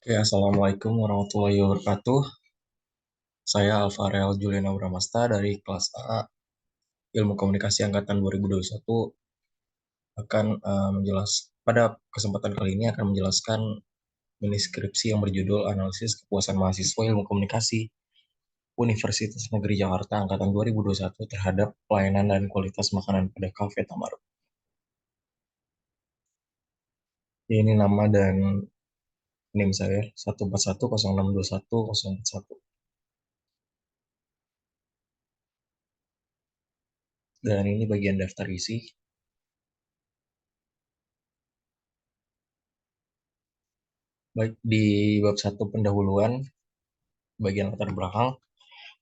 Oke, Assalamualaikum warahmatullahi wabarakatuh. Saya Alvarel Juliana Bramasta dari kelas A Ilmu Komunikasi Angkatan 2021 akan pada kesempatan kali ini akan menjelaskan mini skripsi yang berjudul Analisis Kepuasan Mahasiswa Ilmu Komunikasi Universitas Negeri Jakarta Angkatan 2021 terhadap pelayanan dan kualitas makanan pada Cafe Tamaru. Ini nama dan NIM saya 141062101. Dan ini bagian daftar isi. Baik di bab 1 pendahuluan, bagian latar belakang,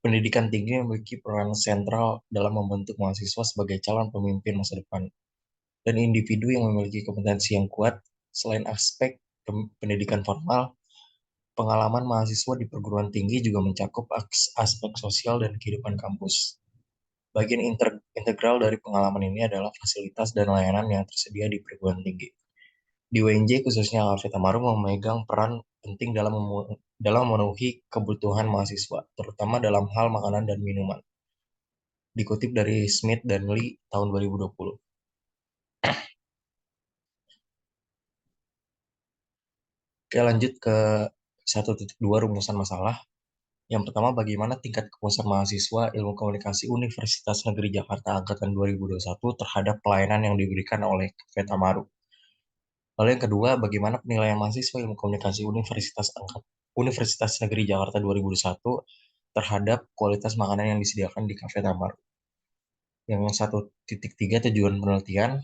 pendidikan tinggi memiliki peran sentral dalam membentuk mahasiswa sebagai calon pemimpin masa depan dan individu yang memiliki kompetensi yang kuat. Selain aspek pendidikan formal, pengalaman mahasiswa di perguruan tinggi juga mencakup aspek sosial dan kehidupan kampus. Bagian integral dari pengalaman ini adalah fasilitas dan layanan yang tersedia di perguruan tinggi. Di UNJ khususnya Alfred Tamaru memegang peran penting dalam memenuhi kebutuhan mahasiswa, terutama dalam hal makanan dan minuman. Dikutip dari Smith dan Lee tahun 2020. Oke, lanjut ke 1.2 rumusan masalah. Yang pertama, bagaimana tingkat kepuasan mahasiswa Ilmu Komunikasi Universitas Negeri Jakarta Angkatan 2021 terhadap pelayanan yang diberikan oleh Cafe Tamaru. Lalu yang kedua, bagaimana penilaian mahasiswa Ilmu Komunikasi Universitas Negeri Jakarta 2021 terhadap kualitas makanan yang disediakan di Cafe Tamaru. Yang 1.3 tujuan penelitian.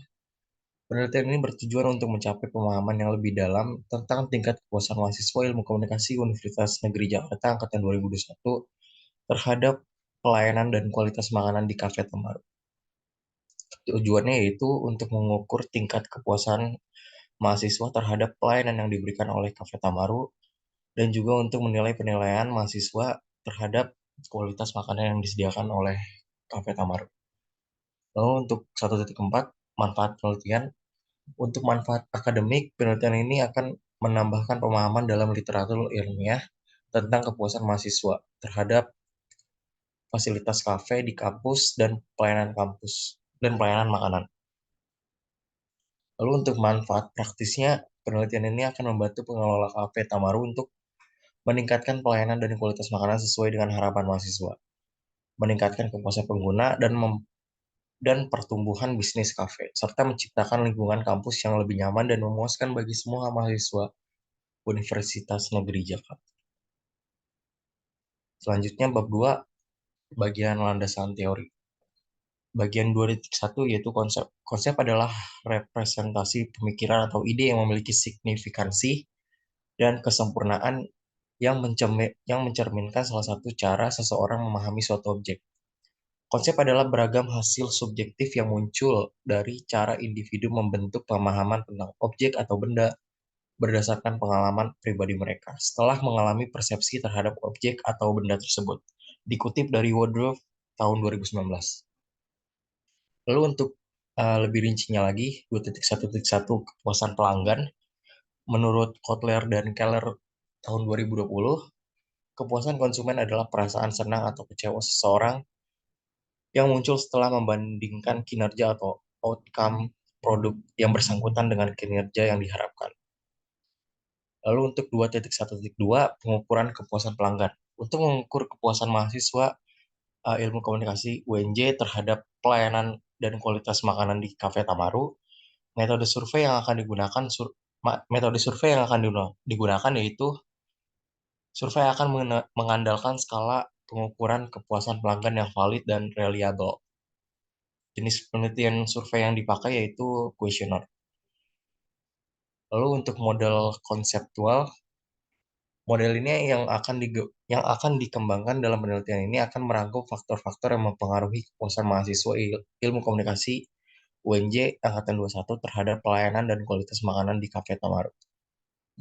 Penelitian ini bertujuan untuk mencapai pemahaman yang lebih dalam tentang tingkat kepuasan mahasiswa Ilmu Komunikasi Universitas Negeri Jakarta Angkatan 2021 terhadap pelayanan dan kualitas makanan di Cafe Tamaru. Tujuannya yaitu untuk mengukur tingkat kepuasan mahasiswa terhadap pelayanan yang diberikan oleh Cafe Tamaru dan juga untuk menilai penilaian mahasiswa terhadap kualitas makanan yang disediakan oleh Cafe Tamaru. Lalu untuk 1.4, manfaat penelitian. Untuk manfaat akademik, penelitian ini akan menambahkan pemahaman dalam literatur ilmiah tentang kepuasan mahasiswa terhadap fasilitas kafe di kampus dan pelayanan makanan. Lalu untuk manfaat praktisnya, penelitian ini akan membantu pengelola kafe Tamaru untuk meningkatkan pelayanan dan kualitas makanan sesuai dengan harapan mahasiswa, meningkatkan kepuasan pengguna dan pertumbuhan bisnis kafe, serta menciptakan lingkungan kampus yang lebih nyaman dan memuaskan bagi semua mahasiswa Universitas Negeri Jakarta. Selanjutnya bab 2, bagian landasan teori. Bagian 2.1 yaitu konsep. Konsep adalah representasi pemikiran atau ide yang memiliki signifikansi dan kesempurnaan yang mencerminkan salah satu cara seseorang memahami suatu objek. Konsep adalah beragam hasil subjektif yang muncul dari cara individu membentuk pemahaman tentang objek atau benda berdasarkan pengalaman pribadi mereka setelah mengalami persepsi terhadap objek atau benda tersebut. Dikutip dari Woodruff tahun 2019. Lalu untuk lebih rincinya lagi, 2.1.1 kepuasan pelanggan. Menurut Kotler dan Keller tahun 2020, kepuasan konsumen adalah perasaan senang atau kecewa seseorang yang muncul setelah membandingkan kinerja atau outcome produk yang bersangkutan dengan kinerja yang diharapkan. Lalu untuk 2.1.2, pengukuran kepuasan pelanggan. Untuk mengukur kepuasan mahasiswa Ilmu Komunikasi UNJ terhadap pelayanan dan kualitas makanan di Cafe Tamaru, metode survei yang akan digunakan yaitu survei akan mengandalkan skala pengukuran kepuasan pelanggan yang valid dan reliable. Jenis penelitian survei yang dipakai yaitu kuesioner. Lalu untuk model konseptual, model ini yang akan dikembangkan dalam penelitian ini akan merangkum faktor-faktor yang mempengaruhi kepuasan mahasiswa Ilmu Komunikasi UNJ Angkatan 21 terhadap pelayanan dan kualitas makanan di Cafe Tamaru.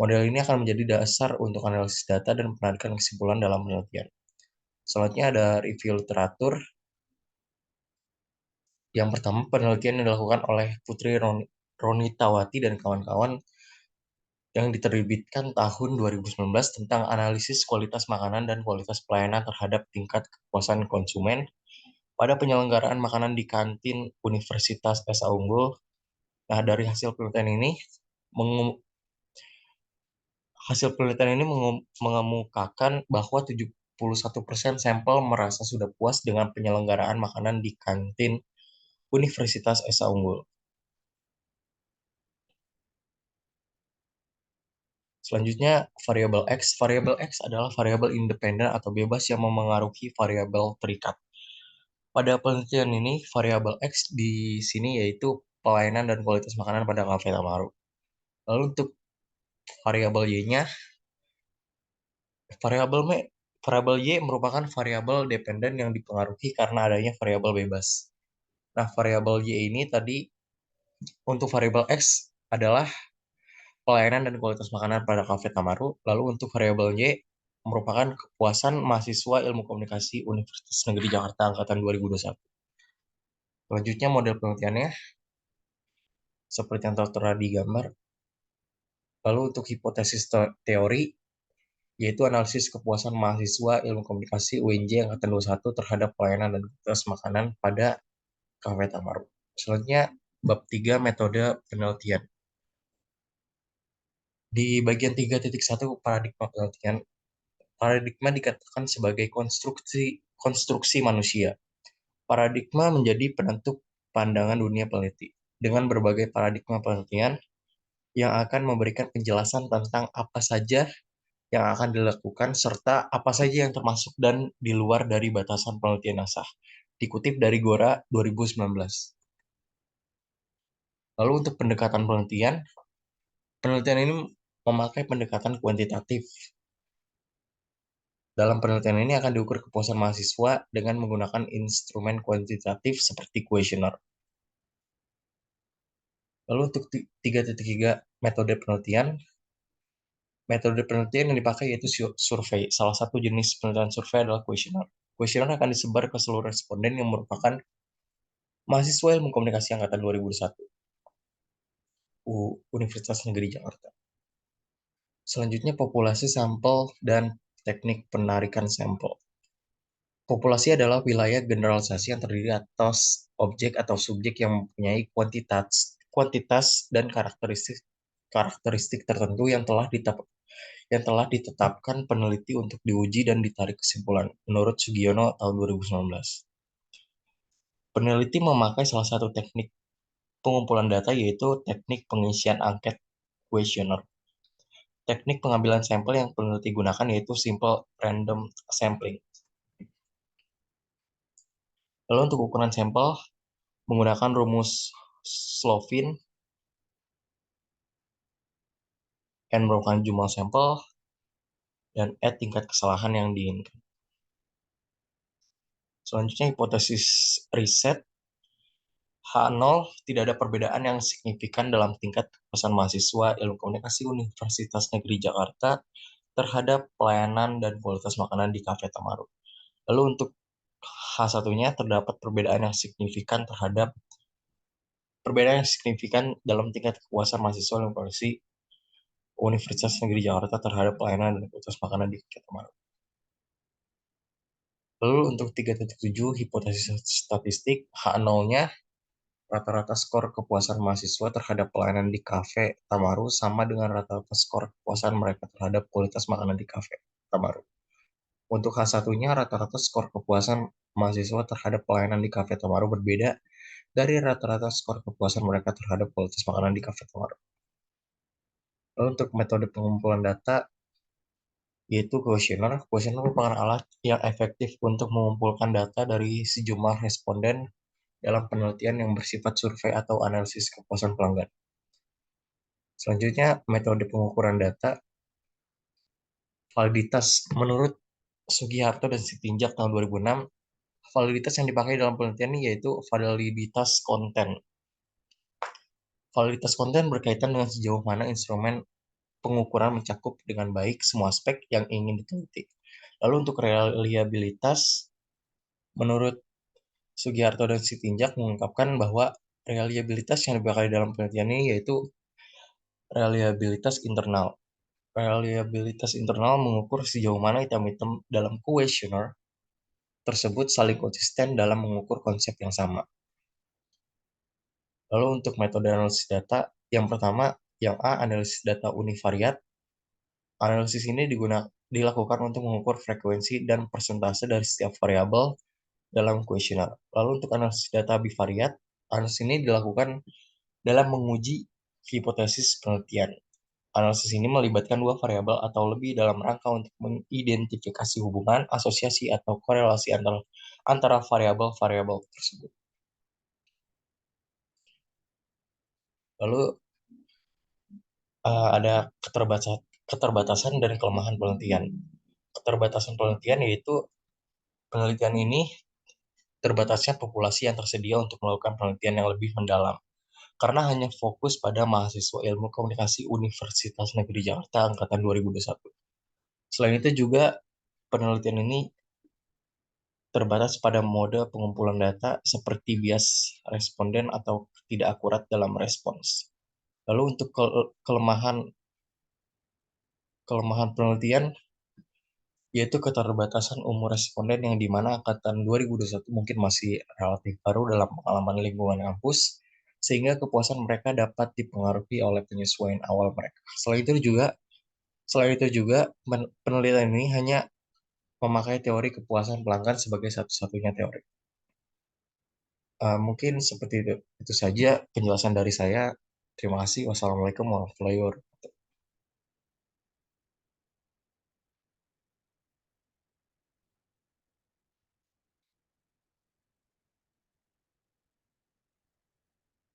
Model ini akan menjadi dasar untuk analisis data dan penarikan kesimpulan dalam penelitian. Selanjutnya ada review literatur. Yang pertama, penelitian yang dilakukan oleh Putri Ronitawati dan kawan-kawan yang diterbitkan tahun 2019 tentang analisis kualitas makanan dan kualitas pelayanan terhadap tingkat kepuasan konsumen pada penyelenggaraan makanan di kantin Universitas Esa Unggul. Nah, dari hasil penelitian ini mengemukakan bahwa 71% sampel merasa sudah puas dengan penyelenggaraan makanan di kantin Universitas Esa Unggul. Selanjutnya, variabel X. Variabel X adalah variabel independen atau bebas yang memengaruhi variabel terikat. Pada penelitian ini, variabel X di sini yaitu pelayanan dan kualitas makanan pada Cafe Tamaru. Lalu untuk variabel Y-nya, variabel M, variabel Y merupakan variabel dependen yang dipengaruhi karena adanya variabel bebas. Nah, variabel Y ini tadi untuk variabel X adalah pelayanan dan kualitas makanan pada Cafe Tamaru. Lalu untuk variabel Y merupakan kepuasan mahasiswa Ilmu Komunikasi Universitas Negeri Jakarta angkatan 2021. Selanjutnya model penelitiannya seperti yang tertera di gambar. Lalu untuk hipotesis teori yaitu analisis kepuasan mahasiswa Ilmu Komunikasi UNJ angkatan 21 terhadap pelayanan dan kualitas makanan pada Cafe Tamaru. Selanjutnya bab 3 metode penelitian. Di bagian 3.1 paradigma penelitian, paradigma dikatakan sebagai konstruksi manusia. Paradigma menjadi penentu pandangan dunia peneliti. Dengan berbagai paradigma penelitian yang akan memberikan penjelasan tentang apa saja yang akan dilakukan serta apa saja yang termasuk dan di luar dari batasan penelitian NASA. Dikutip dari Gora 2019. Lalu untuk pendekatan penelitian, penelitian ini memakai pendekatan kuantitatif. Dalam penelitian ini akan diukur kepuasan mahasiswa dengan menggunakan instrumen kuantitatif seperti kuesioner. Lalu untuk 3.3 metode penelitian yang dipakai yaitu survei. Salah satu jenis penelitian survei adalah kuesioner. Kuesioner akan disebar ke seluruh responden yang merupakan mahasiswa Ilmu Komunikasi angkatan 2001 Universitas Negeri Jakarta. Selanjutnya populasi sampel dan teknik penarikan sampel. Populasi adalah wilayah generalisasi yang terdiri atas objek atau subjek yang mempunyai kuantitas dan karakteristik tertentu yang telah ditetapkan peneliti untuk diuji dan ditarik kesimpulan, menurut Sugiono tahun 2019. Peneliti memakai salah satu teknik pengumpulan data yaitu teknik pengisian angket questionnaire. Teknik pengambilan sampel yang peneliti gunakan yaitu simple random sampling. Lalu untuk ukuran sampel menggunakan rumus Slovin N merupakan jumlah sampel dan E tingkat kesalahan yang diinginkan. Selanjutnya hipotesis riset H0 tidak ada perbedaan yang signifikan dalam tingkat kepuasan mahasiswa Ilmu Komunikasi Universitas Negeri Jakarta terhadap pelayanan dan kualitas makanan di Cafe Tamaru. Lalu untuk H1-nya terdapat perbedaan yang signifikan dalam tingkat kepuasan mahasiswa Ilmu Komunikasi Universitas Negeri Jakarta terhadap pelayanan dan kualitas makanan di Cafe Tamaru. Lalu untuk 3.7 hipotesis statistik H0-nya rata-rata skor kepuasan mahasiswa terhadap pelayanan di Cafe Tamaru sama dengan rata-rata skor kepuasan mereka terhadap kualitas makanan di Cafe Tamaru. Untuk H1-nya rata-rata skor kepuasan mahasiswa terhadap pelayanan di Cafe Tamaru berbeda dari rata-rata skor kepuasan mereka terhadap kualitas makanan di Cafe Tamaru. Lalu untuk metode pengumpulan data yaitu kuesioner. Kuesioner merupakan alat yang efektif untuk mengumpulkan data dari sejumlah responden dalam penelitian yang bersifat survei atau analisis kepuasan pelanggan. Selanjutnya, metode pengukuran data validitas. Menurut Sugiharto dan Sitinjak tahun 2006, validitas yang dipakai dalam penelitian ini yaitu validitas konten. Validitas konten berkaitan dengan sejauh mana instrumen pengukuran mencakup dengan baik semua aspek yang ingin diteliti. Lalu untuk reliabilitas, menurut Sugiharto dan Sitinjak mengungkapkan bahwa reliabilitas yang dipakai dalam penelitian ini yaitu Reliabilitas internal. Reliabilitas internal mengukur sejauh mana item-item dalam kuesioner tersebut saling konsisten dalam mengukur konsep yang sama. Lalu untuk metode analisis data, yang pertama, yang A, analisis data univariat. Analisis ini dilakukan untuk mengukur frekuensi dan persentase dari setiap variabel dalam kuesioner. Lalu untuk analisis data bivariat, analisis ini dilakukan dalam menguji hipotesis penelitian. Analisis ini melibatkan dua variabel atau lebih dalam rangka untuk mengidentifikasi hubungan, asosiasi, atau korelasi antara variabel-variabel tersebut. Lalu ada keterbatasan dan kelemahan penelitian. Keterbatasan penelitian yaitu penelitian ini terbatasnya populasi yang tersedia untuk melakukan penelitian yang lebih mendalam. Karena hanya fokus pada mahasiswa ilmu komunikasi Universitas Negeri Jakarta angkatan 2021. Selain itu juga penelitian ini terbatas pada mode pengumpulan data seperti bias responden atau tidak akurat dalam respons. Lalu untuk kelemahan kelemahan penelitian yaitu keterbatasan umur responden yang dimana angkatan 2021 mungkin masih relatif baru dalam pengalaman lingkungan kampus, sehingga kepuasan mereka dapat dipengaruhi oleh penyesuaian awal mereka. Selain itu juga penelitian ini hanya memakai teori kepuasan pelanggan sebagai satu-satunya teori. Mungkin seperti itu saja penjelasan dari saya. Terima kasih. Wassalamualaikum warahmatullahi wabarakatuh.